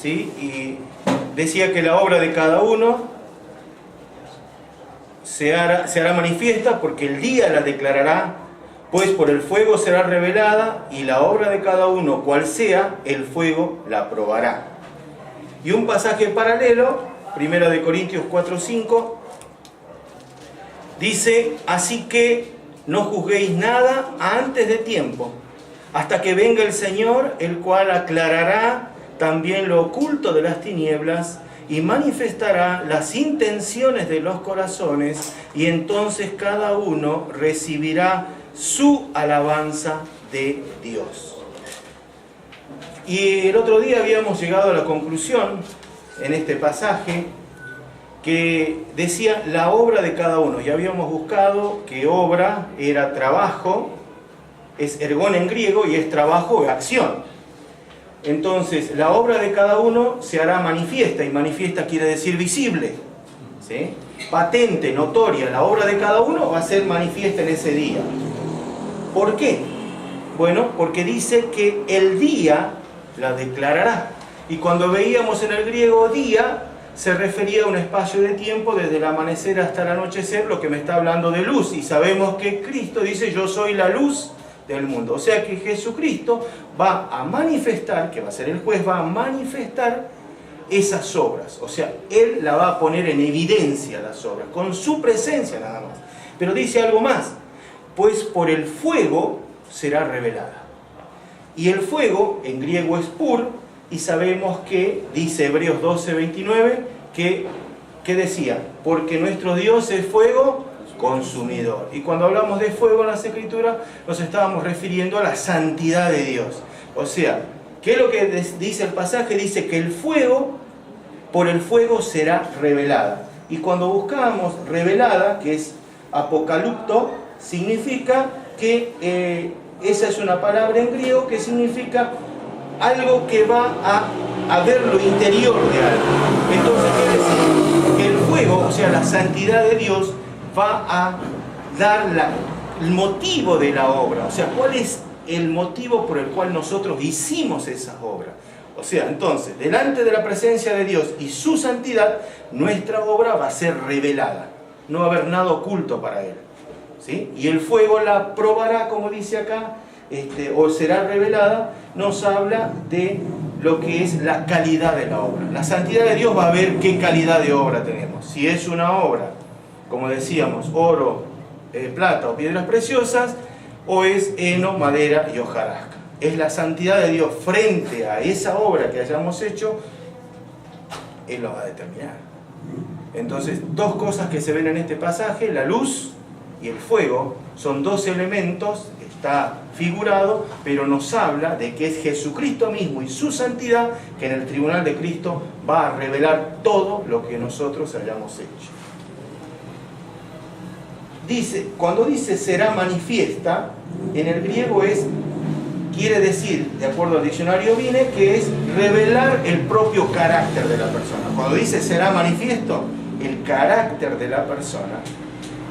¿sí? Y decía que la obra de cada uno se hará manifiesta, porque el día la declarará, pues por el fuego será revelada, y la obra de cada uno, cual sea, el fuego la probará. Y un pasaje paralelo, 1 Corintios 4:5, dice: así que no juzguéis nada antes de tiempo, hasta que venga el Señor, el cual aclarará también lo oculto de las tinieblas y manifestará las intenciones de los corazones, y entonces cada uno recibirá su alabanza de Dios. Y el otro día habíamos llegado a la conclusión en este pasaje que decía la obra de cada uno. Ya habíamos buscado que obra era trabajo, es ergón en griego, y es trabajo o acción. Entonces, la obra de cada uno se hará manifiesta, y manifiesta quiere decir visible, ¿sí? Patente, notoria. La obra de cada uno va a ser manifiesta en ese día. ¿Por qué? Bueno, porque dice que el día la declarará. Y cuando veíamos en el griego día, se refería a un espacio de tiempo desde el amanecer hasta el anochecer, lo que me está hablando de luz. Y sabemos que Cristo dice: yo soy la luz del mundo. O sea que Jesucristo va a manifestar, que va a ser el juez, va a manifestar esas obras. O sea, Él la va a poner en evidencia, las obras, con su presencia nada más. Pero dice algo más: pues por el fuego será revelada. Y el fuego en griego es pur, y sabemos que dice Hebreos 12:29 que decía: porque nuestro Dios es fuego consumidor. Y cuando hablamos de fuego en las Escrituras, nos estábamos refiriendo a la santidad de Dios. O sea, ¿qué es lo que dice el pasaje? Dice que el fuego, por el fuego será revelada. Y cuando buscamos revelada, que es apocalipto, significa que esa es una palabra en griego que significa algo que va a ver lo interior de algo. Entonces quiere decir que el fuego, o sea, la santidad de Dios, va a dar el motivo de la obra. O sea, ¿cuál es el motivo por el cual nosotros hicimos esas obras? O sea, entonces, delante de la presencia de Dios y su santidad, nuestra obra va a ser revelada. No va a haber nada oculto para Él, ¿sí? Y el fuego la probará, como dice acá, o será revelada. Nos habla de lo que es la calidad de la obra. La santidad de Dios va a ver qué calidad de obra tenemos. Si es una obra, como decíamos, oro, plata o piedras preciosas, o es heno, madera y hojarasca. Es la santidad de Dios frente a esa obra que hayamos hecho, Él lo va a determinar. Entonces, dos cosas que se ven en este pasaje: la luz y el fuego, son dos elementos, está figurado, pero nos habla de que es Jesucristo mismo y su santidad que en el tribunal de Cristo va a revelar todo lo que nosotros hayamos hecho. Dice, cuando dice será manifiesta, en el griego quiere decir, de acuerdo al diccionario Vine, que es revelar el propio carácter de la persona. Cuando dice será manifiesto, el carácter de la persona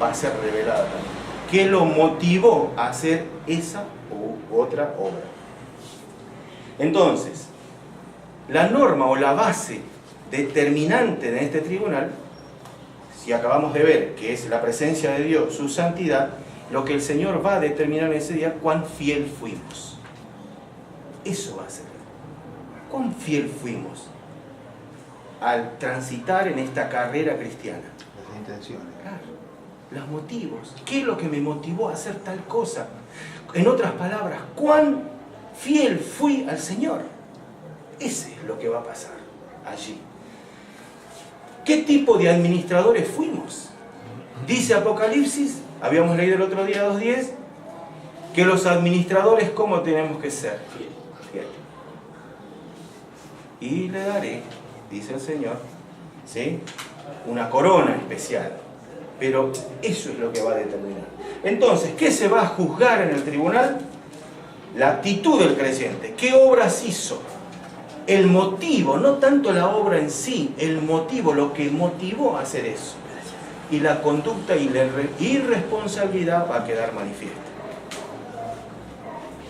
va a ser revelado también. ¿Qué lo motivó a hacer esa u otra obra? Entonces, la norma o la base determinante de este tribunal, si acabamos de ver que es la presencia de Dios, su santidad, lo que el Señor va a determinar en ese día: cuán fiel fuimos. Eso va a ser. ¿Cuán fiel fuimos al transitar en esta carrera cristiana? Las intenciones. Claro, los motivos. ¿Qué es lo que me motivó a hacer tal cosa? En otras palabras, ¿cuán fiel fui al Señor? Ese es lo que va a pasar allí. ¿Qué tipo de administradores fuimos? Dice Apocalipsis, habíamos leído el otro día 2:10, que los administradores, ¿cómo tenemos que ser? Fiel. Y le daré, dice el Señor, ¿sí?, una corona especial. Pero eso es lo que va a determinar. Entonces, ¿qué se va a juzgar en el tribunal? La actitud del creyente. ¿Qué obras hizo? El motivo, no tanto la obra en sí, el motivo, lo que motivó a hacer eso. Y la conducta y la irresponsabilidad va a quedar manifiesta.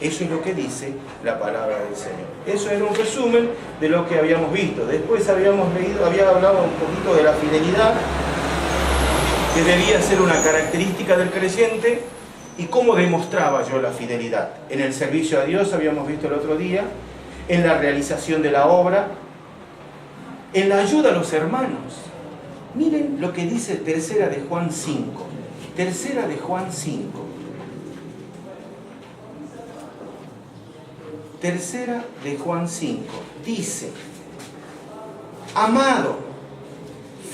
Eso es lo que dice la palabra del Señor. Eso era un resumen de lo que habíamos visto. Después había hablado un poquito de la fidelidad, que debía ser una característica del creyente, y cómo demostraba yo la fidelidad. En el servicio a Dios, habíamos visto el otro día, en la realización de la obra, en la ayuda a los hermanos. Miren lo que dice Tercera de Juan 5. Tercera de Juan 5. Tercera de Juan 5. Dice: amado,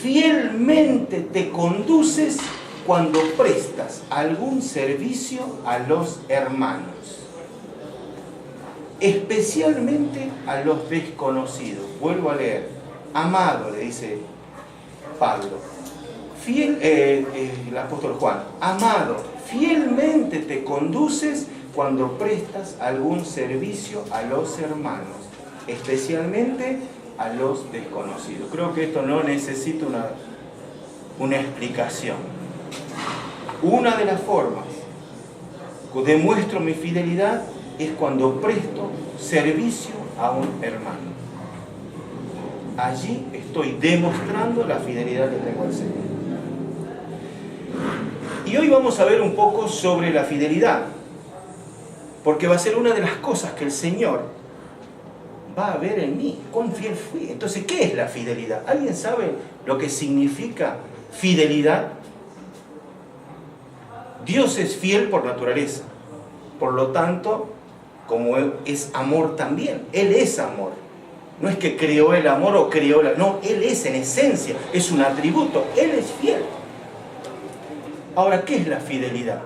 fielmente te conduces cuando prestas algún servicio a los hermanos, especialmente a los desconocidos. Vuelvo a leer. Amado, le dice Pablo, el apóstol Juan, amado, fielmente te conduces cuando prestas algún servicio a los hermanos, especialmente a los desconocidos. Creo que esto no necesita una explicación. Una de las formas que demuestro mi fidelidad es cuando presto servicio a un hermano. Allí estoy demostrando la fidelidad que tengo al Señor. Y hoy vamos a ver un poco sobre la fidelidad, porque va a ser una de las cosas que el Señor va a ver en mí. ¿Cuán fiel fui? Entonces, ¿qué es la fidelidad? ¿Alguien sabe lo que significa fidelidad? Dios es fiel por naturaleza. Por lo tanto, como Él es amor también, Él es amor. No es que creó el amor o creó la... No, Él es en esencia, es un atributo, Él es fiel. Ahora, ¿qué es la fidelidad?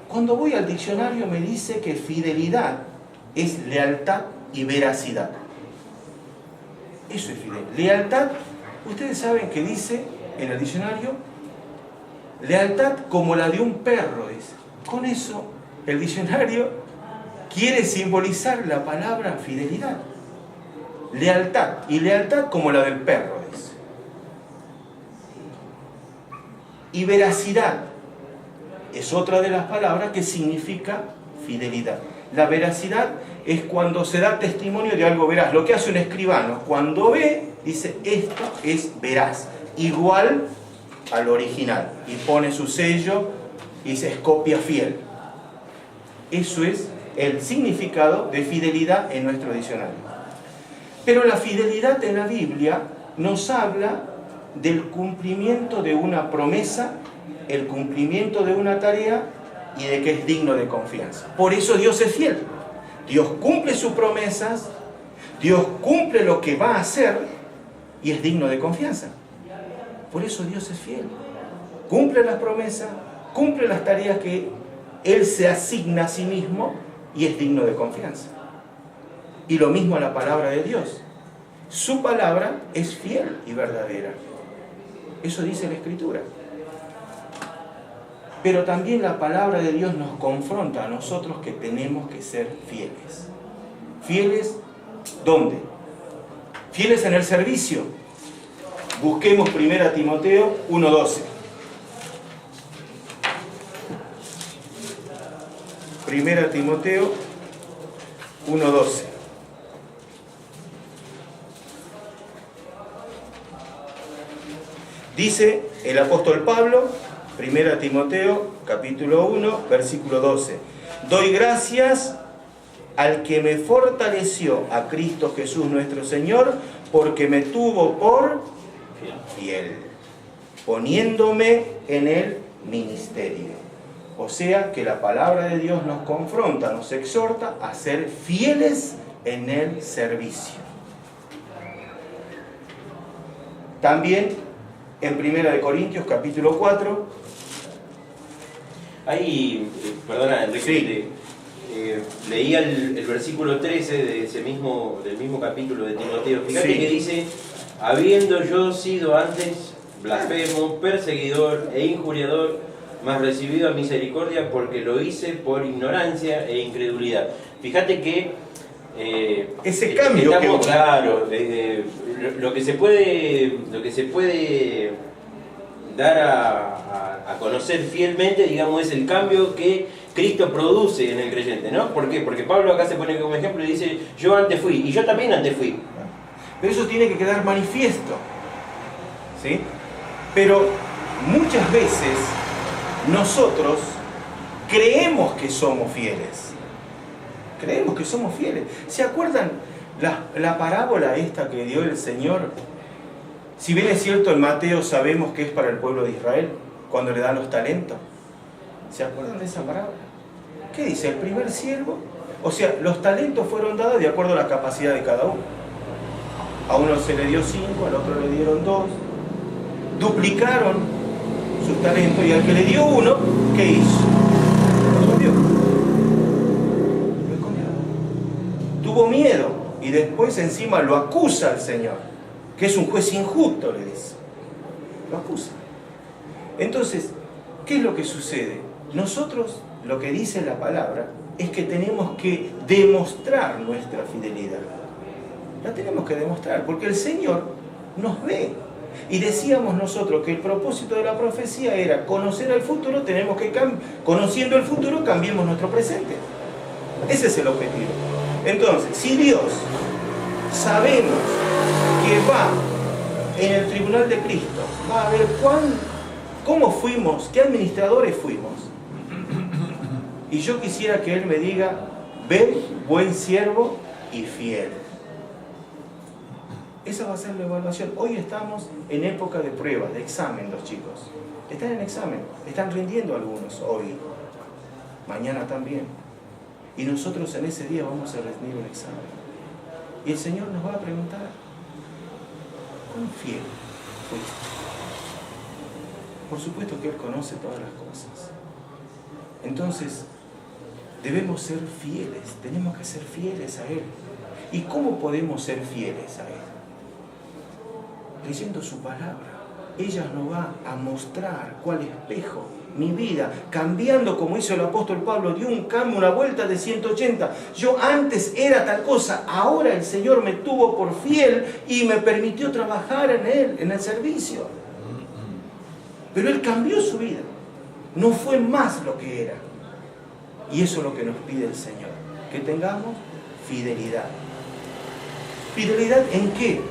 Cuando voy al diccionario me dice que fidelidad es lealtad y veracidad. Eso es fidelidad. Lealtad, ustedes saben que dice en el diccionario, lealtad como la de un perro, dice. Con eso, el diccionario quiere simbolizar la palabra fidelidad. Lealtad, y lealtad como la del perro, dice. Y veracidad es otra de las palabras que significa fidelidad. La veracidad es cuando se da testimonio de algo veraz. Lo que hace un escribano, cuando ve, dice, esto es veraz, igual al original, y pone su sello y dice, es copia fiel. Eso es el significado de fidelidad en nuestro diccionario. Pero la fidelidad en la Biblia nos habla del cumplimiento de una promesa, el cumplimiento de una tarea y de que es digno de confianza. Por eso Dios es fiel. Dios cumple sus promesas, Dios cumple lo que va a hacer y es digno de confianza. Por eso Dios es fiel. Cumple las promesas, cumple las tareas que Él se asigna a sí mismo y es digno de confianza. Y lo mismo a la palabra de Dios. Su palabra es fiel y verdadera. Eso dice la Escritura. Pero también la palabra de Dios nos confronta a nosotros que tenemos que ser fieles. ¿Fieles dónde? Fieles en el servicio. Busquemos 1 Timoteo 1:12. 1 Timoteo 1:12. Dice el apóstol Pablo, 1 Timoteo, capítulo 1, versículo 12. Doy gracias al que me fortaleció, a Cristo Jesús nuestro Señor, porque me tuvo por fiel, poniéndome en el ministerio. O sea que la palabra de Dios nos confronta, nos exhorta a ser fieles en el servicio. También en 1 Corintios capítulo 4. Ahí, perdona Enrique, Sí. Leía el versículo 13 del mismo capítulo de Timoteo. Fíjate Sí. que dice, habiendo yo sido antes blasfemo, perseguidor e injuriador, mas recibido a misericordia porque lo hice por ignorancia e incredulidad. Fíjate que ese cambio estamos, que... claro, lo que se puede dar a conocer fielmente, digamos, es el cambio que Cristo produce en el creyente, ¿no? ¿Por qué? Porque Pablo acá se pone como ejemplo y dice, yo antes fui, y yo también antes fui. Pero eso tiene que quedar manifiesto, ¿sí? Pero muchas veces nosotros creemos que somos fieles. Creemos que somos fieles. ¿Se acuerdan la parábola esta que dio el Señor? Si bien es cierto, en Mateo sabemos que es para el pueblo de Israel, cuando le da los talentos. ¿Se acuerdan de esa parábola? ¿Qué dice? El primer siervo, o sea, los talentos fueron dados de acuerdo a la capacidad de cada uno. A uno se le dio 5, al otro le dieron 2. Duplicaron sus talentos y al que le dio 1, ¿qué hizo? Lo escondió. Lo escondió. Tuvo miedo y después encima lo acusa al Señor, que es un juez injusto, le dice. Lo acusa. Entonces, ¿qué es lo que sucede? Nosotros, lo que dice la palabra, es que tenemos que demostrar nuestra fidelidad. La tenemos que demostrar, porque el Señor nos ve. Y decíamos nosotros que el propósito de la profecía era conocer el futuro, tenemos que conociendo el futuro, cambiemos nuestro presente. Ese es el objetivo. Entonces, si Dios sabemos que va en el tribunal de Cristo, va a ver cómo fuimos, qué administradores fuimos. Y yo quisiera que Él me diga, ven, buen siervo y fiel. Esa va a ser la evaluación. Hoy estamos en época de prueba, de examen los chicos. Están en examen, están rindiendo algunos hoy. Mañana también. Y nosotros en ese día vamos a rendir un examen. Y el Señor nos va a preguntar, ¿cuán fiel fuiste? Por supuesto que Él conoce todas las cosas. Entonces, debemos ser fieles, tenemos que ser fieles a Él. ¿Y cómo podemos ser fieles a Él? Leyendo su palabra. Ella nos va a mostrar cuál espejo mi vida, cambiando como hizo el apóstol Pablo, dio un cambio, una vuelta de 180. Yo antes era tal cosa, ahora el Señor me tuvo por fiel y me permitió trabajar en Él, en el servicio. Pero Él cambió su vida, no fue más lo que era. Y eso es lo que nos pide el Señor, que tengamos fidelidad. ¿Fidelidad en qué?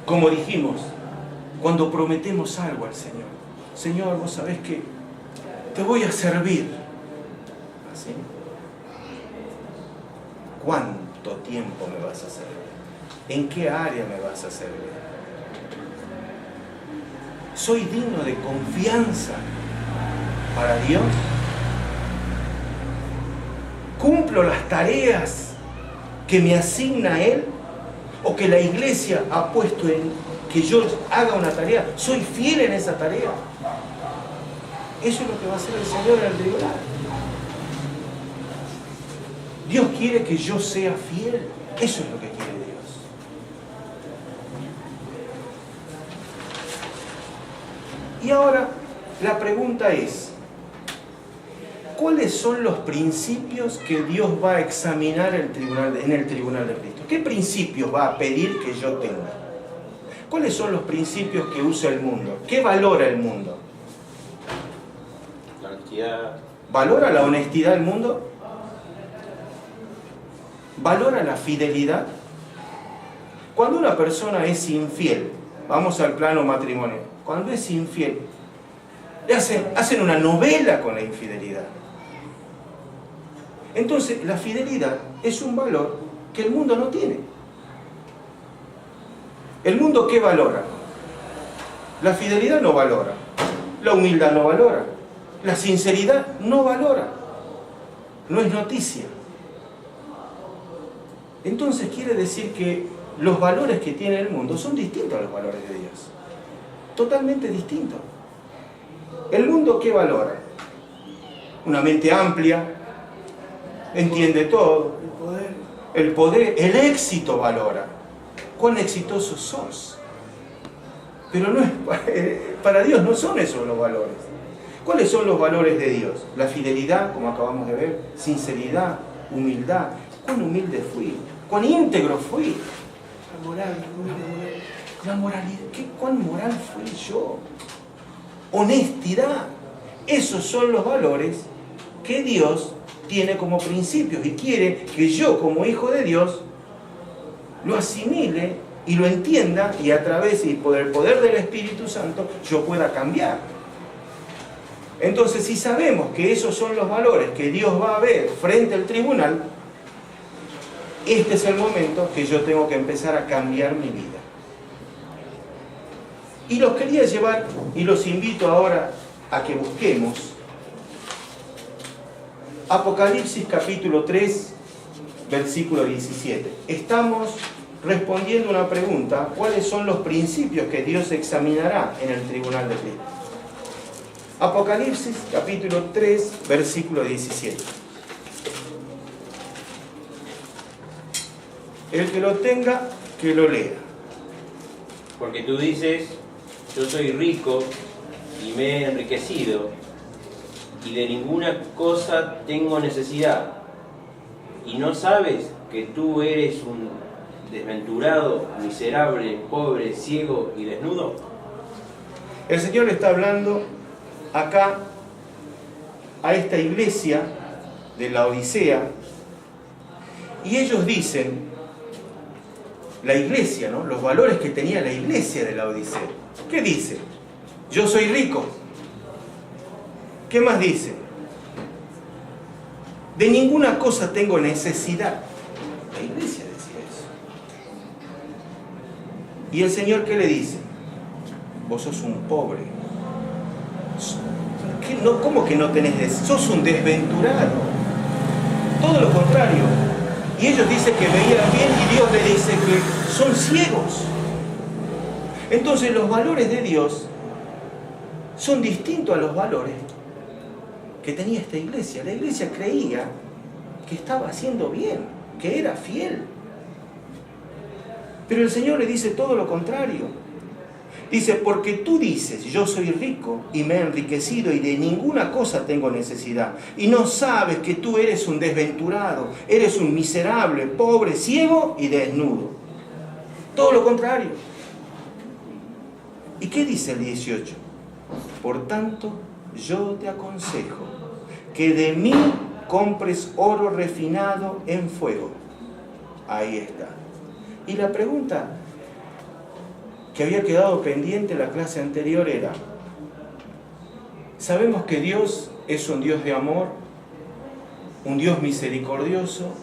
Como dijimos, cuando prometemos algo al Señor. Señor, vos sabés que te voy a servir. ¿Así? ¿Cuánto tiempo me vas a servir? ¿En qué área me vas a servir? ¿Soy digno de confianza para Dios? ¿Cumplo las tareas que me asigna Él? ¿O que la iglesia ha puesto en que yo haga una tarea? ¿Soy fiel en esa tarea? Eso es lo que va a hacer el Señor en el tribunal. Dios quiere que yo sea fiel. Eso es lo que quiere Dios. Y ahora la pregunta es, ¿cuáles son los principios que Dios va a examinar en el tribunal de Cristo? ¿Qué principios va a pedir que yo tenga? ¿Cuáles son los principios que usa el mundo? ¿Qué valora el mundo? La honestidad. ¿Valora la honestidad el mundo? ¿Valora la fidelidad? Cuando una persona es infiel, vamos al plano matrimonial, cuando es infiel, hacen una novela con la infidelidad. Entonces, la fidelidad es un valor que el mundo no tiene. ¿El mundo qué valora? La fidelidad no valora, la humildad no valora, la sinceridad no valora, no es noticia. Entonces quiere decir que los valores que tiene el mundo son distintos a los valores de Dios. Totalmente distintos. ¿El mundo qué valora? Una mente amplia, entiende todo, el poder, el éxito valora. ¿Cuán exitoso sos? Pero no es, para Dios no son esos los valores. ¿Cuáles son los valores de Dios? La fidelidad, como acabamos de ver, sinceridad, humildad. ¿Cuán humilde fui? ¿Cuán íntegro fui? La moralidad. ¿Cuán moral fui yo? Honestidad. Esos son los valores que Dios tiene como principios y quiere que yo como hijo de Dios lo asimile y lo entienda y a través y por el poder del Espíritu Santo yo pueda cambiar. Entonces, si sabemos que esos son los valores que Dios va a ver frente al tribunal, este es el momento que yo tengo que empezar a cambiar mi vida. Y los quería llevar y los invito ahora a que busquemos Apocalipsis capítulo 3, versículo 17. Estamos respondiendo una pregunta: ¿cuáles son los principios que Dios examinará en el tribunal de Cristo? Apocalipsis capítulo 3, versículo 17. El que lo tenga, que lo lea. Porque tú dices, yo soy rico y me he enriquecido, y de ninguna cosa tengo necesidad. ¿Y no sabes que tú eres un desventurado, miserable, pobre, ciego y desnudo? El Señor le está hablando acá a esta iglesia de la Odisea, y ellos dicen, la iglesia, ¿no?, los valores que tenía la iglesia de la Odisea. ¿Qué dice? Yo soy rico. ¿Qué más dice? De ninguna cosa tengo necesidad. La iglesia decía eso. ¿Y el Señor qué le dice? Vos sos un pobre. ¿Cómo que no tenés necesidad? Sos un desventurado. Todo lo contrario. Y ellos dicen que veían bien y Dios le dice que son ciegos. Entonces los valores de Dios son distintos a los valores que tenía esta iglesia. La iglesia creía que estaba haciendo bien, que era fiel. Pero el Señor le dice todo lo contrario. Dice, porque tú dices, yo soy rico y me he enriquecido y de ninguna cosa tengo necesidad. Y no sabes que tú eres un desventurado, eres un miserable, pobre, ciego y desnudo. Todo lo contrario. ¿Y qué dice el 18? Por tanto, yo te aconsejo que de mí compres oro refinado en fuego. Ahí está. Y la pregunta que había quedado pendiente en la clase anterior era, sabemos que Dios es un Dios de amor, un Dios misericordioso,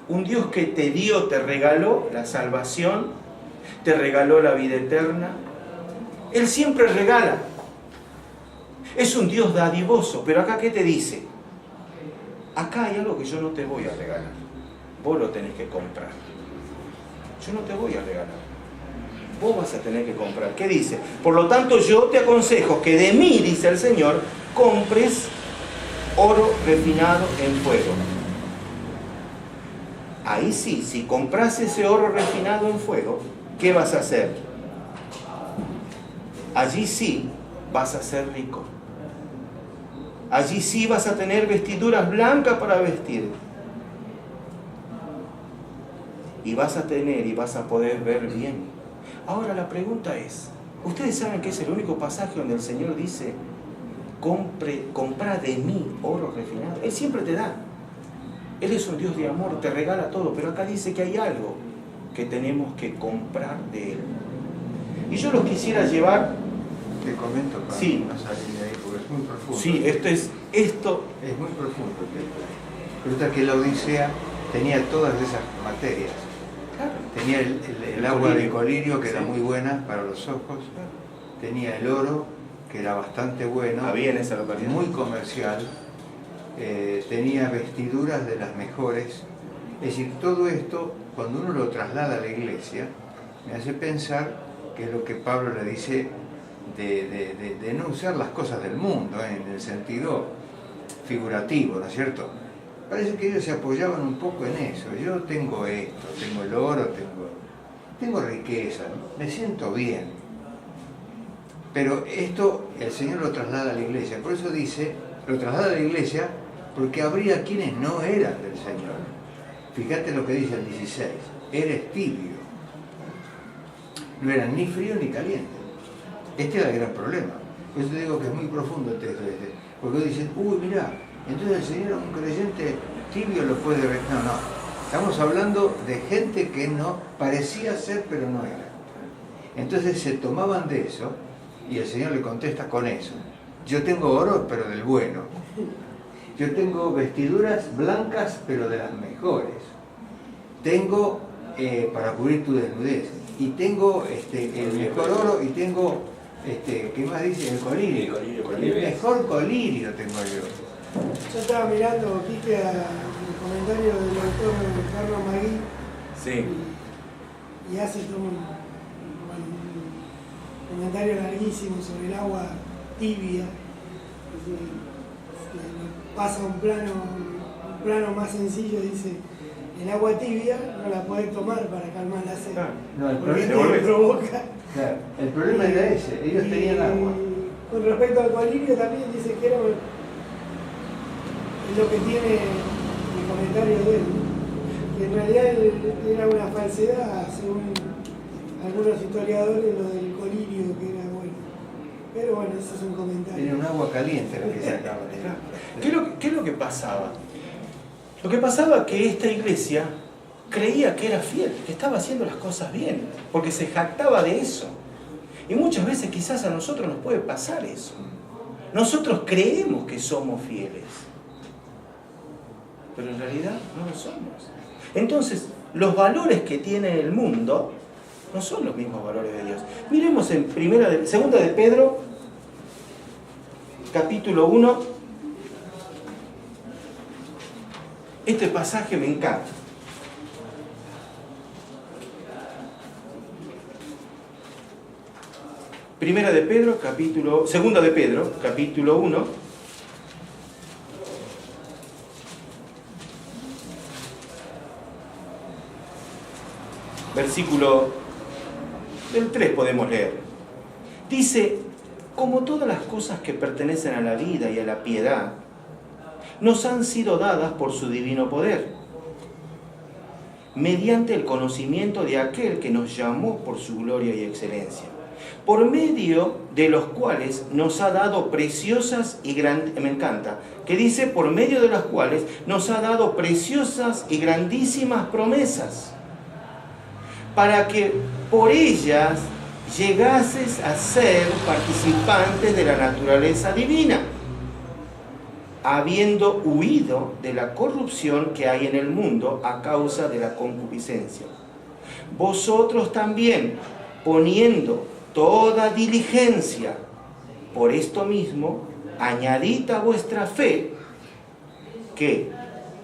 un Dios que te dio, te regaló la salvación, te regaló la vida eterna. Él siempre regala. Es un Dios dadivoso, pero acá ¿qué te dice? Acá hay algo que yo no te voy a regalar. Vos lo tenés que comprar. Yo no te voy a regalar. Vos vas a tener que comprar. ¿Qué dice? Por lo tanto, yo te aconsejo que de mí, dice el Señor, compres oro refinado en fuego. Ahí sí, si compras ese oro refinado en fuego, ¿qué vas a hacer? Allí sí vas a ser rico. Allí sí vas a tener vestiduras blancas para vestir. Y vas a tener y vas a poder ver bien. Ahora la pregunta es, ¿ustedes saben que es el único pasaje donde el Señor dice, compra de mí oro refinado? Él siempre te da. Él es un Dios de amor, te regala todo, pero acá dice que hay algo que tenemos que comprar de Él. Y yo los quisiera llevar... Te comento para sí. no salir de ahí, porque es muy profundo. Sí, esto es muy profundo. Resulta que la Odisea tenía todas esas materias. Claro. Tenía el agua de colirio, que era muy buena para los ojos. Tenía el oro, que era bastante bueno. Había en esa localidad. Muy comercial. Tenía vestiduras de las mejores. Es decir, todo esto, cuando uno lo traslada a la iglesia, me hace pensar que es lo que Pablo le dice de no usar las cosas del mundo, en el sentido figurativo, ¿no es cierto? Parece que ellos se apoyaban un poco en eso. Yo tengo esto, tengo el oro, tengo riqueza, ¿no? Me siento bien. Pero esto el Señor lo traslada a la iglesia. Por eso dice, lo traslada a la iglesia porque habría quienes no eran del Señor. Fíjate lo que dice el 16. Eres tibio. No eran ni frío ni caliente. Este era el gran problema. Por eso te digo que es muy profundo el texto este. Porque dicen, uy, mirá, Entonces el Señor, un creyente tibio lo puede ver. No, no. Estamos hablando de gente que no parecía ser, pero no era. Entonces se tomaban de eso y el Señor le contesta con eso. Yo tengo oro, pero del bueno. Yo tengo vestiduras blancas, pero de las mejores. Tengo para cubrir tu desnudez. Y tengo el mejor oro y tengo, ¿qué más dice? El colirio. El mejor colirio tengo yo. Yo estaba mirando, Quique, el comentario del doctor Carlos Magui. Sí. Y hace todo un comentario larguísimo sobre el agua tibia. Pasa a un plano más sencillo, dice, el agua tibia no la podés tomar para calmar la sed. No, el porque problema, te provoca. claro, el problema era ese, ellos tenían agua. Con respecto al colirio también dice que era lo que tiene el comentario de él, que en realidad era una falsedad, según algunos historiadores, lo del colirio que era bueno. Pero bueno, ese es un comentario. Era un agua caliente lo que sacaba. ¿Qué es lo que pasaba? Lo que pasaba es que esta iglesia creía que era fiel, que estaba haciendo las cosas bien, porque se jactaba de eso. Y muchas veces quizás a nosotros nos puede pasar eso. Nosotros creemos que somos fieles, pero en realidad no lo somos. Entonces, los valores que tiene el mundo no son los mismos valores de Dios. Miremos en segunda de Pedro, capítulo 1. Este pasaje me encanta. Segunda de Pedro, capítulo 1. Versículo del 3 podemos leer. Dice, como todas las cosas que pertenecen a la vida y a la piedad, nos han sido dadas por su divino poder, mediante el conocimiento de aquel que nos llamó por su gloria y excelencia, por medio de los cuales nos ha dado preciosas y me encanta, que dice, por medio de las cuales nos ha dado preciosas y grandísimas promesas, para que por ellas llegases a ser participantes de la naturaleza divina, habiendo huido de la corrupción que hay en el mundo a causa de la concupiscencia. Vosotros también, poniendo toda diligencia, por esto mismo, añadid a vuestra fe, que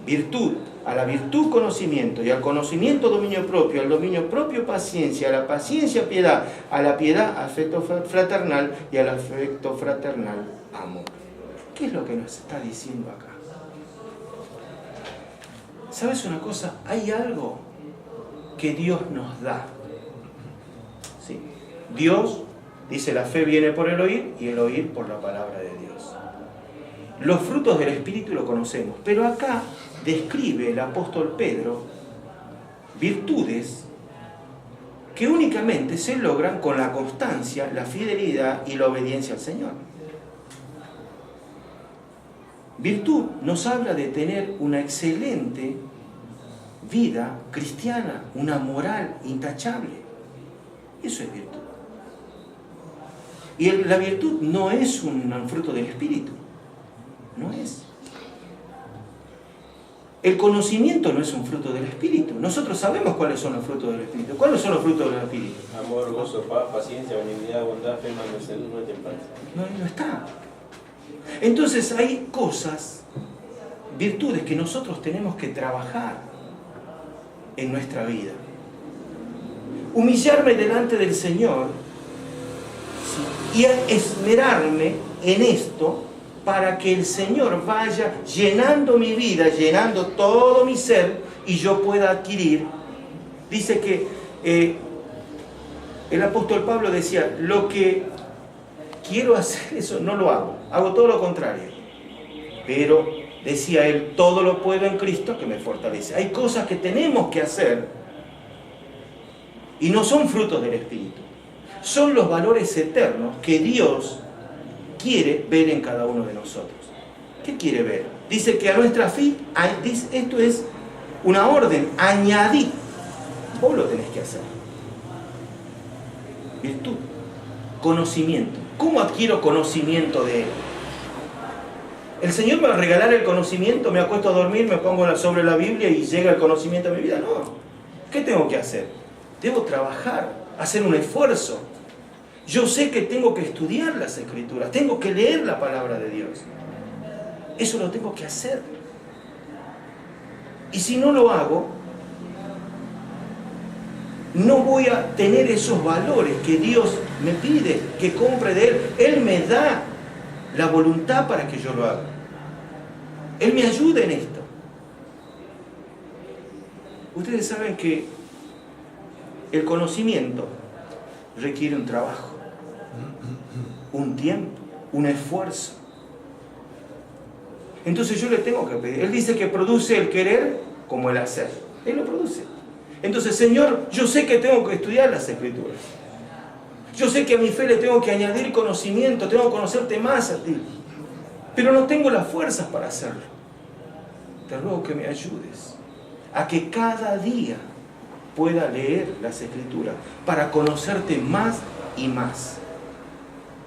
virtud, a la virtud conocimiento, y al conocimiento dominio propio, al dominio propio paciencia, a la paciencia piedad, a la piedad afecto fraternal, y al afecto fraternal amor. ¿Qué es lo que nos está diciendo acá? ¿Sabes una cosa? Hay algo que Dios nos da. ¿Sí? Dios, dice, la fe viene por el oír y el oír por la palabra de Dios. Los frutos del Espíritu lo conocemos, pero acá describe el apóstol Pedro virtudes que únicamente se logran con la constancia, la fidelidad y la obediencia al Señor. Virtud nos habla de tener una excelente vida cristiana, una moral intachable. Eso es virtud. Y la virtud no es un fruto del Espíritu. No es. El conocimiento no es un fruto del Espíritu. Nosotros sabemos cuáles son los frutos del Espíritu. ¿Cuáles son los frutos del Espíritu? Amor, gozo, paz, paciencia, benignidad, bondad, fe, mansedumbre, templanza. No está. Entonces hay cosas, virtudes que nosotros tenemos que trabajar en nuestra vida. Humillarme delante del Señor, ¿sí?, y esmerarme en esto para que el Señor vaya llenando mi vida, llenando todo mi ser y yo pueda adquirir. Dice que el apóstol Pablo decía, lo que quiero hacer, eso no lo hago todo lo contrario. Pero, decía él, todo lo puedo en Cristo que me fortalece. Hay cosas que tenemos que hacer y no son frutos del Espíritu. Son los valores eternos que Dios quiere ver en cada uno de nosotros. ¿Qué quiere ver? Dice que a nuestra fe, esto es una orden, añadid. Vos lo tenés que hacer. Virtud, conocimiento. ¿Cómo adquiero conocimiento de Él? ¿El Señor me va a regalar el conocimiento? ¿Me acuesto a dormir, me pongo sobre la Biblia y llega el conocimiento a mi vida? No. ¿Qué tengo que hacer? Debo trabajar, hacer un esfuerzo. Yo sé que tengo que estudiar las Escrituras, tengo que leer la palabra de Dios. Eso lo tengo que hacer. Y si no lo hago, no voy a tener esos valores que Dios me pide, que compre de Él. Él me da la voluntad para que yo lo haga. Él me ayuda en esto. Ustedes saben que el conocimiento requiere un trabajo, un tiempo, un esfuerzo. Entonces yo le tengo que pedir. Él dice que produce el querer como el hacer. Él lo produce. Entonces, Señor, yo sé que tengo que estudiar las Escrituras. Yo sé que a mi fe le tengo que añadir conocimiento, tengo que conocerte más a ti. Pero no tengo las fuerzas para hacerlo. Te ruego que me ayudes a que cada día pueda leer las Escrituras para conocerte más y más.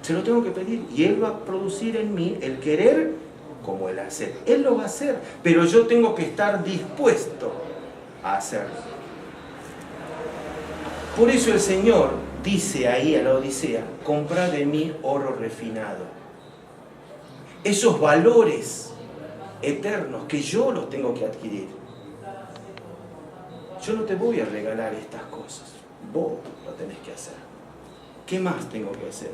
Se lo tengo que pedir y Él va a producir en mí el querer como el hacer. Él lo va a hacer, pero yo tengo que estar dispuesto a hacerlo. Por eso el Señor dice ahí a la Odisea, comprad de mí oro refinado. Esos valores eternos que yo los tengo que adquirir. Yo no te voy a regalar estas cosas, vos lo tenés que hacer. ¿Qué más tengo que hacer?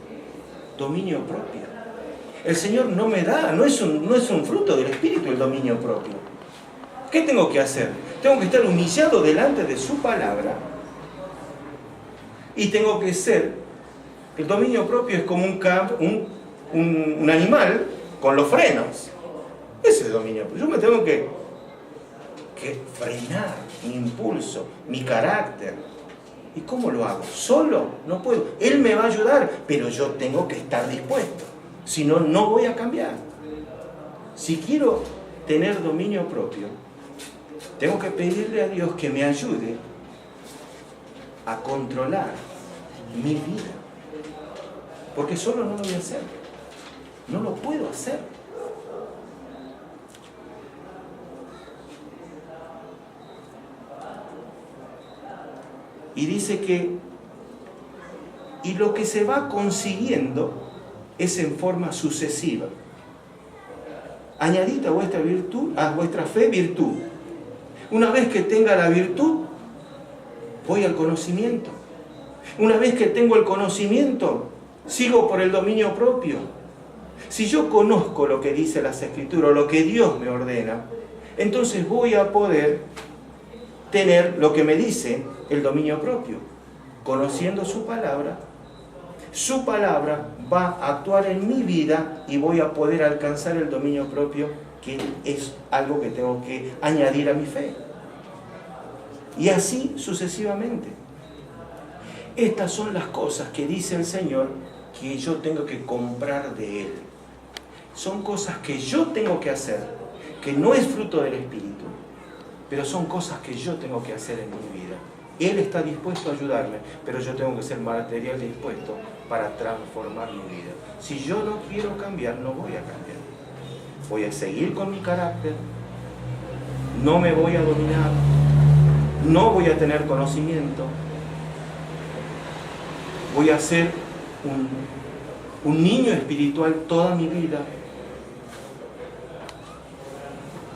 Dominio propio. El Señor no me da, no es un fruto del Espíritu el dominio propio. ¿Qué tengo que hacer? Tengo que estar humillado delante de su palabra y tengo que ser, el dominio propio es como un animal con los frenos. Ese es el dominio propio. Yo me tengo que frenar mi impulso, mi carácter. ¿Y cómo lo hago? Solo no puedo. Él me va a ayudar, pero yo tengo que estar dispuesto. Si no, no voy a cambiar. Si quiero tener dominio propio, tengo que pedirle a Dios que me ayude a controlar mi vida. Porque solo no lo voy a hacer. No lo puedo hacer. Y dice que, y lo que se va consiguiendo es en forma sucesiva. Añadid a vuestra virtud, a vuestra fe, virtud. Una vez que tenga la virtud, voy al conocimiento. Una vez que tengo el conocimiento, sigo por el dominio propio. Si yo conozco lo que dice las Escrituras, lo que Dios me ordena, entonces voy a poder tener lo que me dice el dominio propio. Conociendo su palabra va a actuar en mi vida y voy a poder alcanzar el dominio propio, que es algo que tengo que añadir a mi fe. Y así sucesivamente. Estas son las cosas que dice el Señor que yo tengo que comprar de Él. Son cosas que yo tengo que hacer, que no es fruto del Espíritu, pero son cosas que yo tengo que hacer en mi vida. Él está dispuesto a ayudarme, pero yo tengo que ser material dispuesto para transformar mi vida. Si yo no quiero cambiar, no voy a cambiar. Voy a seguir con mi carácter, no me voy a dominar, no voy a tener conocimiento, voy a ser un niño espiritual toda mi vida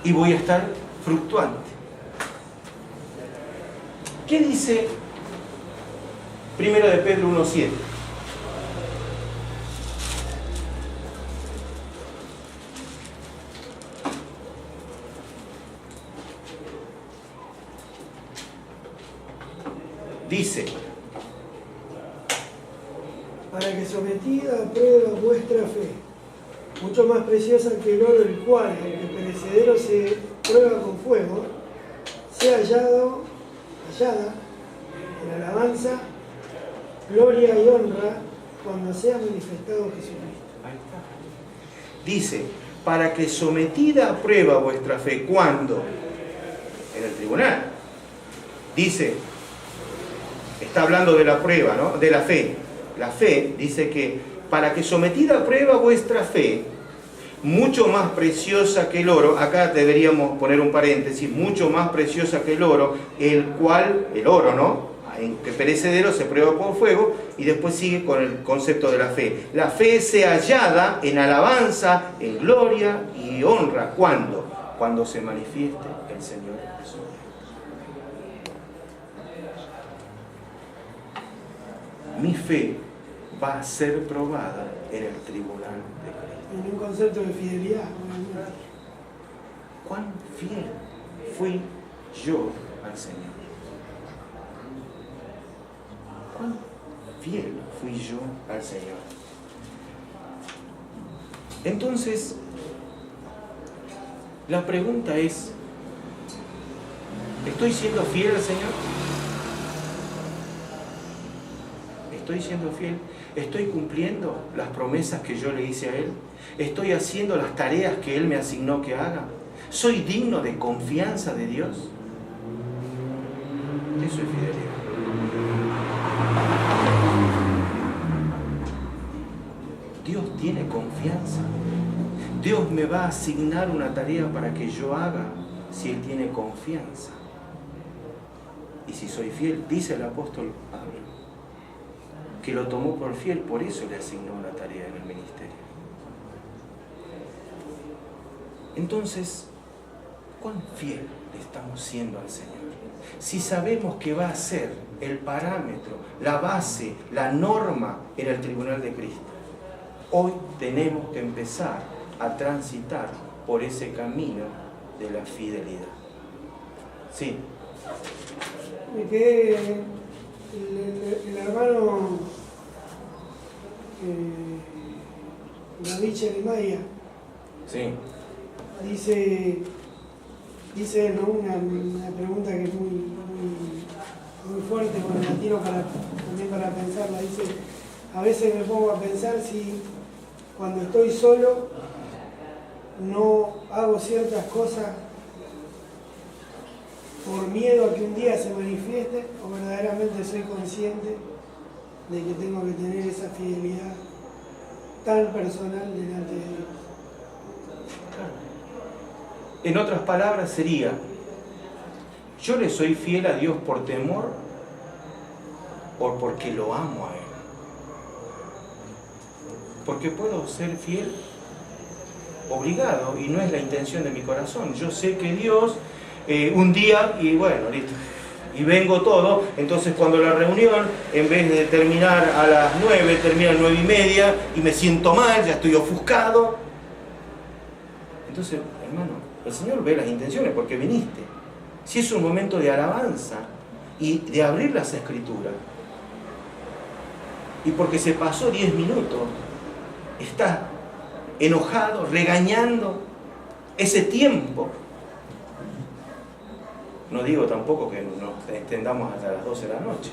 y voy a estar fluctuante. ¿Qué dice 1 de Pedro 1:7? Dice: para que sometida a prueba vuestra fe, mucho más preciosa que el oro, el cual, aunque perecedero se prueba con fuego, sea hallada en alabanza, gloria y honra cuando sea manifestado Jesucristo. Ahí está. Dice, para que sometida a prueba vuestra fe, ¿cuándo? En el tribunal. Dice, está hablando de la prueba, ¿no? De la fe. La fe dice que para que sometida a prueba vuestra fe, mucho más preciosa que el oro, acá deberíamos poner un paréntesis, mucho más preciosa que el oro, el cual, el oro, ¿no? En que perecedero se prueba por fuego, y después sigue con el concepto de la fe. La fe sea hallada en alabanza, en gloria y honra. ¿Cuándo? Cuando se manifieste el Señor Jesús. Mi fe va a ser probada en el tribunal de Cristo. En un concepto de fidelidad, obviamente. ¿Cuán fiel fui yo al Señor? ¿Cuán fiel fui yo al Señor? Entonces, la pregunta es, ¿estoy siendo fiel al Señor? ¿Estoy siendo fiel? ¿Estoy cumpliendo las promesas que yo le hice a Él? ¿Estoy haciendo las tareas que Él me asignó que haga? ¿Soy digno de confianza de Dios? Eso es fidelidad. Dios tiene confianza. Dios me va a asignar una tarea para que yo haga si Él tiene confianza. Y si soy fiel, dice el apóstol Pablo, que lo tomó por fiel, por eso le asignó una tarea en el ministerio. Entonces, ¿cuán fiel le estamos siendo al Señor? Si sabemos que va a ser el parámetro, la base, la norma en el tribunal de Cristo, hoy tenemos que empezar a transitar por ese camino de la fidelidad. Sí. Me quedé, el hermano David Jeremiah Sí. dice ¿no? una pregunta que es muy fuerte, cuando la tiro también para pensarla. Dice, a veces me pongo a pensar si cuando estoy solo no hago ciertas cosas por miedo a que un día se manifieste, o verdaderamente soy consciente de que tengo que tener esa fidelidad tan personal delante de Dios. En otras palabras sería, ¿yo le soy fiel a Dios por temor o porque lo amo a Él? Porque puedo ser fiel obligado y no es la intención de mi corazón. Yo sé que Dios un día, y bueno, listo, y vengo todo, entonces cuando la reunión, en vez de terminar a las 9, termina a las 9:30 y me siento mal, ya estoy ofuscado. Entonces, hermano, el Señor ve las intenciones porque viniste. Si es un momento de alabanza y de abrir las Escrituras, y porque se pasó 10 minutos, está enojado, regañando ese tiempo. No digo tampoco que nos extendamos hasta las 12 de la noche.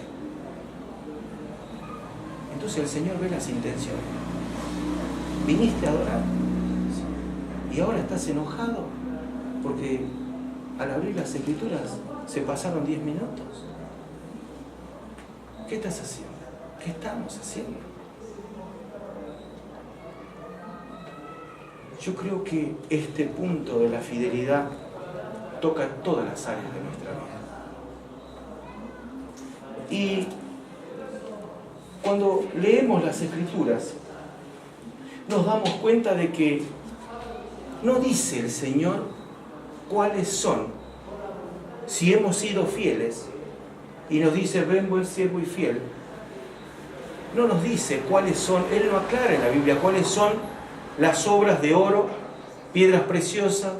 Entonces el Señor ve las intenciones. Viniste a adorar y ahora estás enojado porque al abrir las Escrituras se pasaron 10 minutos. ¿Qué estás haciendo? ¿Qué estamos haciendo? Yo creo que este punto de la fidelidad toca todas las áreas de nuestra vida. Y cuando leemos las Escrituras, nos damos cuenta de que no dice el Señor cuáles son, si hemos sido fieles, y nos dice, ven buen siervo y fiel. No nos dice cuáles son, Él no aclara en la Biblia cuáles son las obras de oro, piedras preciosas,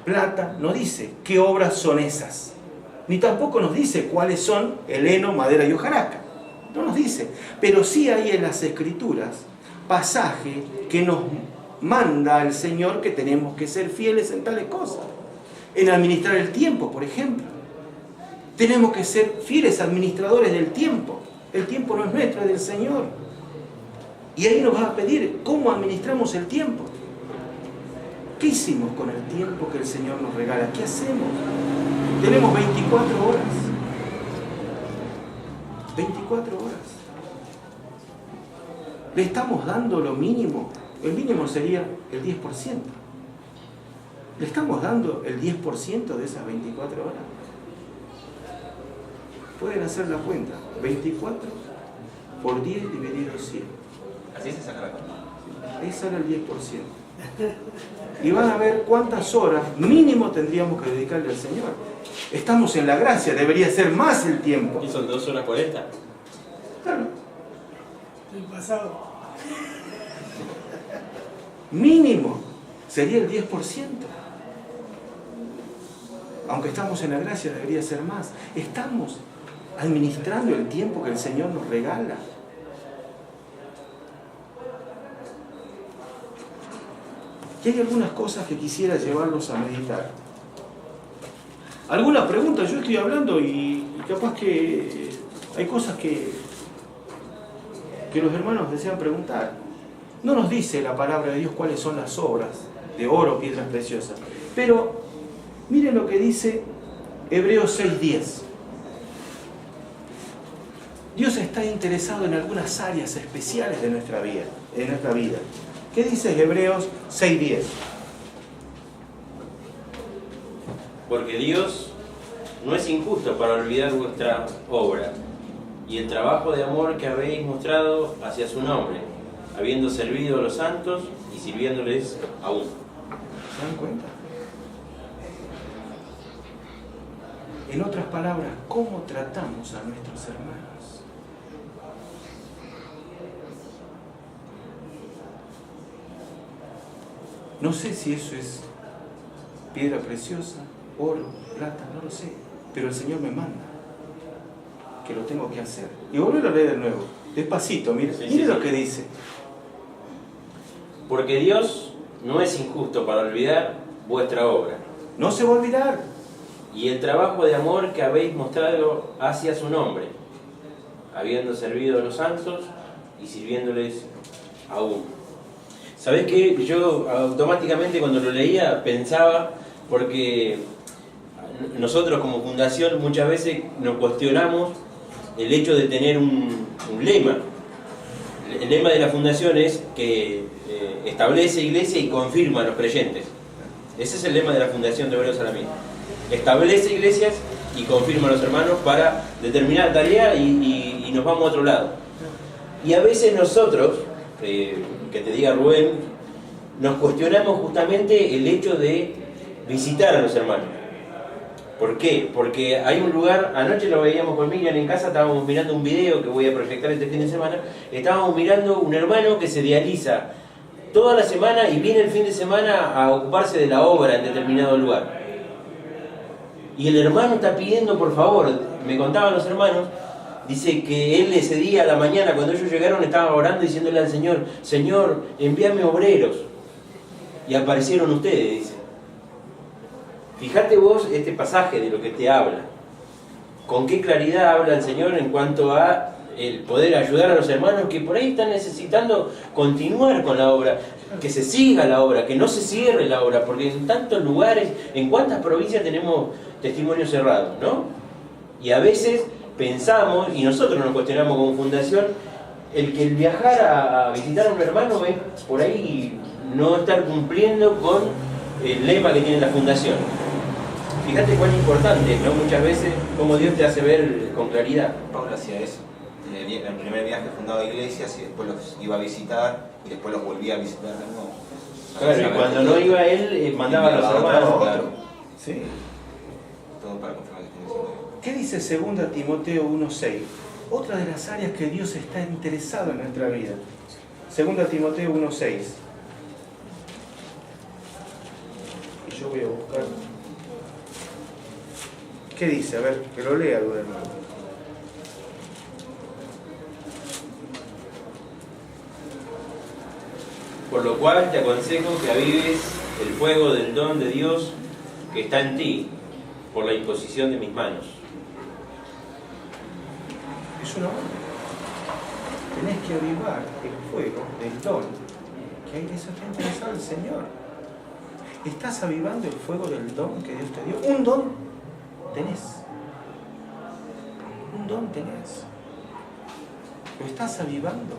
plata, no dice qué obras son esas, ni tampoco nos dice cuáles son el heno, madera y hojarasca, no nos dice, pero sí hay en las Escrituras pasaje que nos manda el Señor que tenemos que ser fieles en tales cosas, en administrar el tiempo, por ejemplo, tenemos que ser fieles administradores del tiempo, el tiempo no es nuestro, es del Señor, y ahí nos va a pedir cómo administramos el tiempo. ¿Qué hicimos con el tiempo que el Señor nos regala? ¿Qué hacemos? Tenemos 24 horas. 24 horas. ¿Le estamos dando lo mínimo? El mínimo sería el 10%. ¿Le estamos dando el 10% de esas 24 horas? Pueden hacer la cuenta. 24 por 10 dividido 100. Así se saca la cuenta. Ese era el 10%. Y van a ver cuántas horas mínimo tendríamos que dedicarle al Señor. Estamos en la gracia, debería ser más el tiempo. ¿Y son 2 horas 40? Claro. El pasado. Mínimo sería el 10%. Aunque estamos en la gracia, debería ser más. Estamos administrando el tiempo que el Señor nos regala. Y hay algunas cosas que quisiera llevarlos a meditar. Algunas preguntas, yo estoy hablando y capaz que hay cosas que los hermanos desean preguntar. No nos dice la palabra de Dios cuáles son las obras de oro, piedras preciosas. Pero miren lo que dice Hebreos 6:10. Dios está interesado en algunas áreas especiales de nuestra vida. ¿Qué dice Hebreos 6:10? Porque Dios no es injusto para olvidar vuestra obra y el trabajo de amor que habéis mostrado hacia su nombre, habiendo servido a los santos y sirviéndoles aún. ¿Se dan cuenta? En otras palabras, ¿cómo tratamos a nuestros hermanos? No sé si eso es piedra preciosa, oro, plata, no lo sé. Pero el Señor me manda que lo tengo que hacer. Y volver a leer de nuevo, despacito, mire, mire lo que dice. Porque Dios no es injusto para olvidar vuestra obra No se va a olvidar. y el trabajo de amor que habéis mostrado hacia su nombre, habiendo servido a los santos y sirviéndoles aún. ¿Sabés qué? Yo automáticamente cuando lo leía pensaba, porque nosotros como fundación muchas veces nos cuestionamos el hecho de tener un lema. El lema de la fundación es que establece iglesia y confirma a los creyentes. Ese es el lema de la fundación de Hebreos Salamín. Establece iglesias y confirma a los hermanos para determinada tarea y nos vamos a otro lado. Y a veces nosotros, que te diga Rubén, nos cuestionamos justamente el hecho de visitar a los hermanos. ¿Por qué? Porque hay un lugar, anoche lo veíamos con Miriam en casa, estábamos mirando un video que voy a proyectar este fin de semana, estábamos mirando un hermano que se dializa toda la semana y viene el fin de semana a ocuparse de la obra en determinado lugar. Y el hermano está pidiendo, por favor, me contaban los hermanos, dice que él ese día a la mañana cuando ellos llegaron estaba orando diciéndole al Señor, Señor, envíame obreros. Y aparecieron ustedes, dice. Fíjate vos este pasaje de lo que te habla. Con qué claridad habla el Señor en cuanto a el poder ayudar a los hermanos que por ahí están necesitando continuar con la obra, que se siga la obra, que no se cierre la obra, porque en tantos lugares, en cuántas provincias tenemos testimonios cerrados, ¿no? Y a veces pensamos, y nosotros nos cuestionamos como fundación, el que el viajar a visitar a un hermano es por ahí no estar cumpliendo con el lema que tiene la fundación. Fíjate cuán importante, ¿no? Muchas veces cómo Dios te hace ver con claridad. Pablo hacía eso. En el primer viaje fundaba iglesias y después los iba a visitar y después los volvía a visitar de nuevo. Claro, y cuando no iba él, mandaba a los hermanos. Claro. Sí. Todo para confirmar que estén diciendo. ¿Qué dice 2 Timoteo 1:6? Otra de las áreas que Dios está interesado en nuestra vida. 2 Timoteo 1:6. Y yo voy a buscar. ¿Qué dice? A ver, que lo lea algún hermano. Por lo cual te aconsejo que avives el fuego del don de Dios que está en ti, por la imposición de mis manos. Es una orden. Tenés que avivar el fuego del don que hay de eso está interesado el Señor. ¿Estás avivando el fuego del don que Dios te dio? Un don tenés. Un don tenés. Lo estás avivando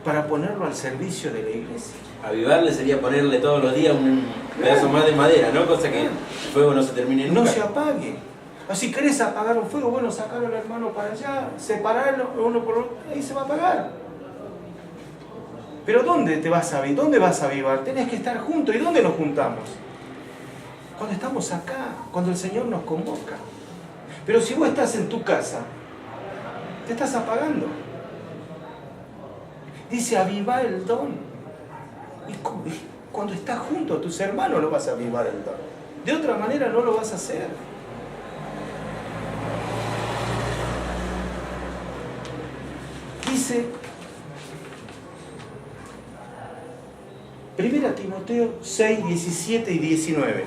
para ponerlo al servicio de la iglesia. Avivarle sería ponerle todos los días un pedazo más de madera, ¿no? Cosa que el fuego no se termine nunca. No se apague. O si querés apagar un fuego, bueno, sacarlo al hermano para allá, separarlo uno por otro, ahí se va a apagar. Pero ¿dónde te vas a avivar? ¿Dónde vas a avivar? Tenés que estar juntos. ¿Y dónde nos juntamos? Cuando estamos acá, cuando el Señor nos convoca. Pero si vos estás en tu casa, te estás apagando. Dice, avivar el don. Y cuando estás junto a tus hermanos lo vas a avivar el don. De otra manera no lo vas a hacer. Dice 1 Timoteo 6, 17 y 19.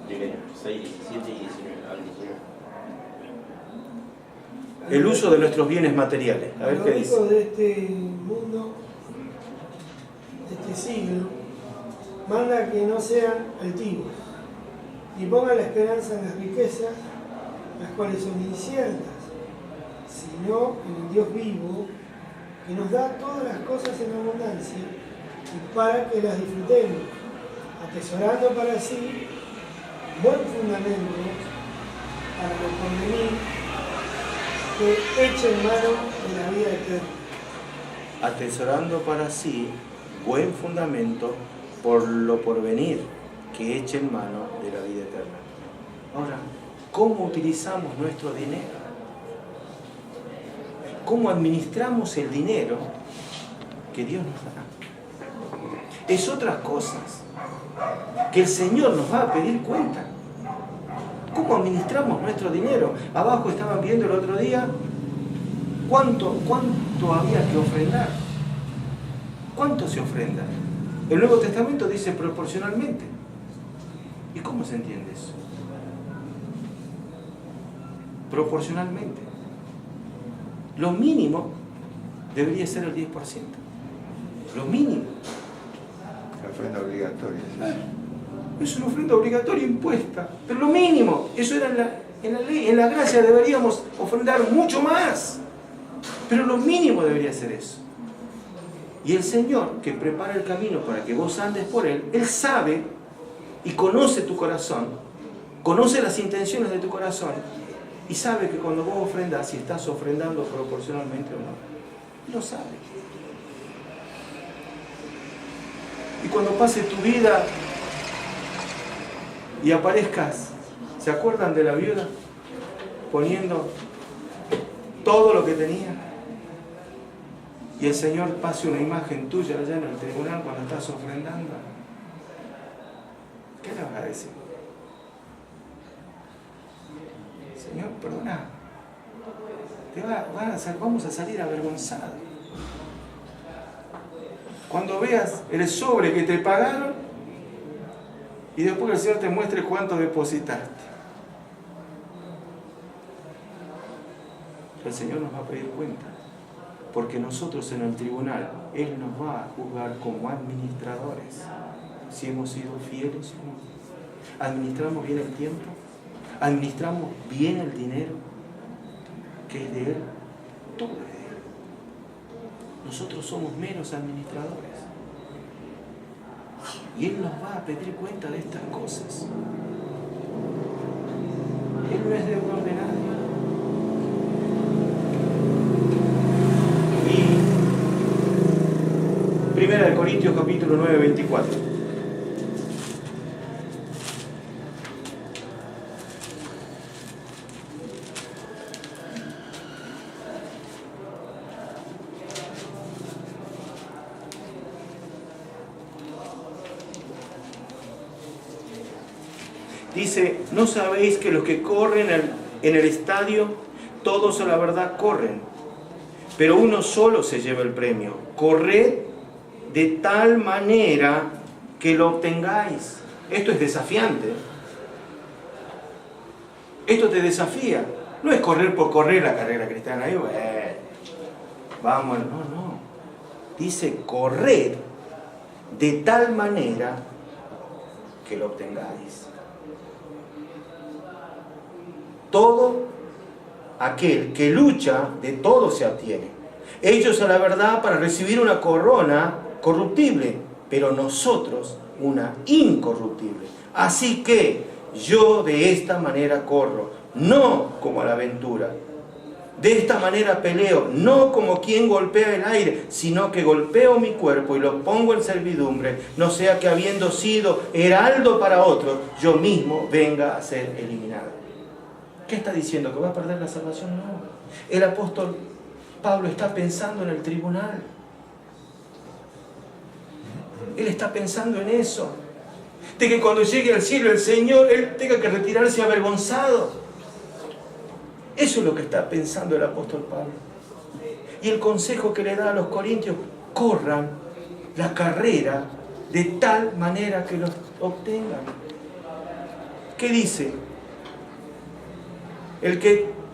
Primero, 6, 17 y 19. Al 19. El uso de nuestros bienes materiales. A ver Lo qué rico dice. de este mundo, de este siglo, manda que no sean altivos, ni pongan la esperanza en las riquezas, las cuales son inciertas, sino en el Dios vivo, que nos da todas las cosas en abundancia, y para que las disfrutemos, atesorando para sí buen fundamento para lo porvenir, que eche en mano de la vida eterna. Atesorando para sí buen fundamento por lo porvenir, que eche en mano de la vida eterna. Ahora, ¿cómo utilizamos nuestro dinero? ¿Cómo administramos el dinero que Dios nos da? Es otras cosas que el Señor nos va a pedir cuenta. ¿Cómo administramos nuestro dinero? Abajo estaban viendo el otro día cuánto había que ofrendar. ¿Cuánto se ofrenda? El Nuevo Testamento dice proporcionalmente. ¿Y cómo se entiende eso? Proporcionalmente. Lo mínimo debería ser el 10%. Lo mínimo. La ofrenda obligatoria. Es una ofrenda obligatoria impuesta. Pero lo mínimo. Eso era en la ley. En la gracia deberíamos ofrendar mucho más. Pero lo mínimo debería ser eso. Y el Señor, que prepara el camino para que vos andes por Él, Él sabe y conoce tu corazón, conoce las intenciones de tu corazón, y sabe que cuando vos ofrendas, si estás ofrendando proporcionalmente o no, Él lo sabe. Y cuando pase tu vida y aparezcas, ¿se acuerdan de la viuda? Poniendo todo lo que tenía. Y el Señor pase una imagen tuya allá en el tribunal cuando estás ofrendando. ¿Qué le vas a decir? Señor, perdona. Vamos a salir avergonzados. Cuando veas el sobre que te pagaron y después el Señor te muestre cuánto depositaste. El Señor nos va a pedir cuenta. Porque nosotros en el tribunal, Él nos va a juzgar como administradores, si hemos sido fieles o no. ¿Administramos bien el tiempo? ¿Administramos bien el dinero? Que es de Él, todo es de Él. Nosotros somos meros administradores. Y Él nos va a pedir cuenta de estas cosas. Él no es deudor de nadie. Primera de Corintios capítulo 9, 24. Dice, ¿no sabéis que los que corren en el estadio, todos a la verdad corren, pero uno solo se lleva el premio? Corred de tal manera que lo obtengáis. Esto es desafiante. Esto te desafía. No es correr por correr la carrera cristiana. Ahí, bueno, vamos, no. Dice corred de tal manera que lo obtengáis. Todo aquel que lucha, de todo se obtiene. Ellos a la verdad para recibir una corona corruptible, pero nosotros una incorruptible. Así que yo de esta manera corro, no como a la aventura. De esta manera peleo, no como quien golpea el aire, sino que golpeo mi cuerpo y lo pongo en servidumbre, no sea que habiendo sido heraldo para otros, yo mismo venga a ser eliminado. ¿Qué está diciendo? ¿Que va a perder la salvación? No. El apóstol Pablo está pensando en el tribunal. Él está pensando en eso. De que cuando llegue al cielo el Señor, Él tenga que retirarse avergonzado. Eso es lo que está pensando el apóstol Pablo. Y el consejo que le da a los corintios: corran la carrera de tal manera que lo obtengan. ¿Qué dice?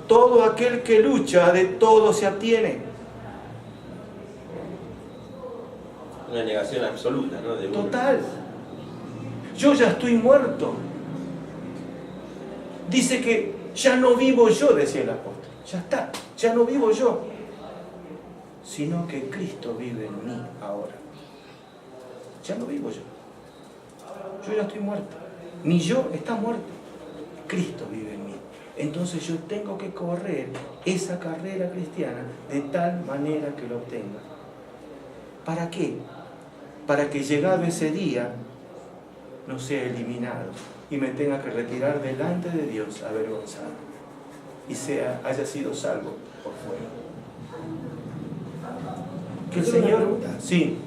Todo aquel que lucha, de todo se abstiene. Una negación absoluta, ¿no? Total. Yo ya estoy muerto. Dice que ya no vivo yo, decía el apóstol. Ya está, ya no vivo yo. Sino que Cristo vive en mí ahora. Ya no vivo yo. Yo ya estoy muerto. Mi yo está muerto. Cristo vive en mí. Entonces yo tengo que correr esa carrera cristiana de tal manera que lo obtenga. ¿Para qué? Para que llegado ese día no sea eliminado y me tenga que retirar delante de Dios avergonzado y haya sido salvo por fuera. Que el Señor... Sí.